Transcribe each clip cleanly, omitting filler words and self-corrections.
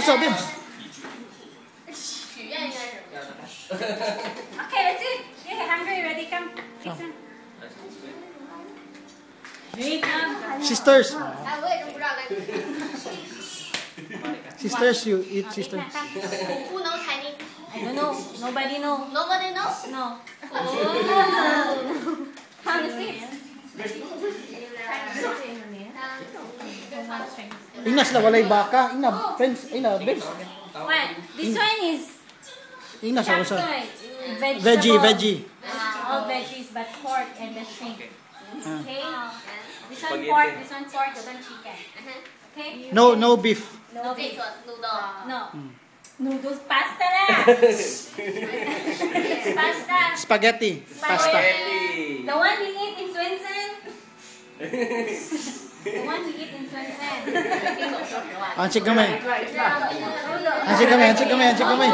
手边。许愿应该是什么？ Okay, let's see. Yeah, hungry, ready, come. Sisters. 哎，我也是不知道该。Sisters, you eat sisters. Who knows Chinese? I don't know. Nobody know. Nobody knows. No. Oh. How to see? Ina sila walay baka. Ina, friends. Ina, friends. What? This one is Ina sa chop usa. suey. Veggie, veggie. All veggies but pork and the shrimp. Ah. Okay? This one pork, this one pork, this one chicken. Okay? No beef. No beef. Noodle. No. Noodles pasta lah. Pasta. Spaghetti. Pasta. The one we eat in Swensen. The one we eat in Swensen. Anchik kamay. Anchik kamay, anchik kamay, anchik kamay.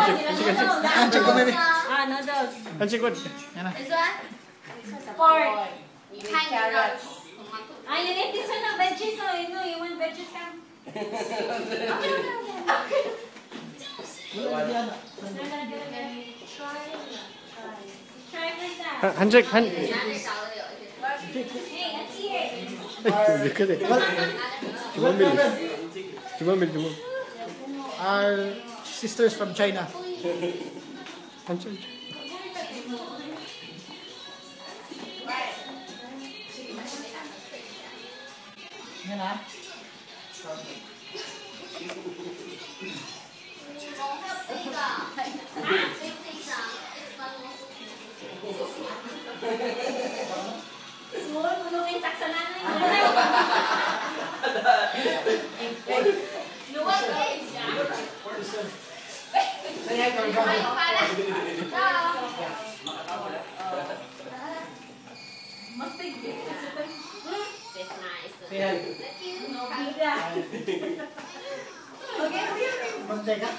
Anchik kamay. Ah, noodles. Anchik good. Yan na. This one? Pork. You can carrots. Ah, you need this one of veggies, so you know you want veggies come. Try first that. Anchik,拿这勺子有一些。 Hey, let's see it. Our sisters from China. Anchik. Yan na. Small, tulungin taksanan. Luwag ko. Mas big. It's nice. No bida. Okay, okay. Mantega.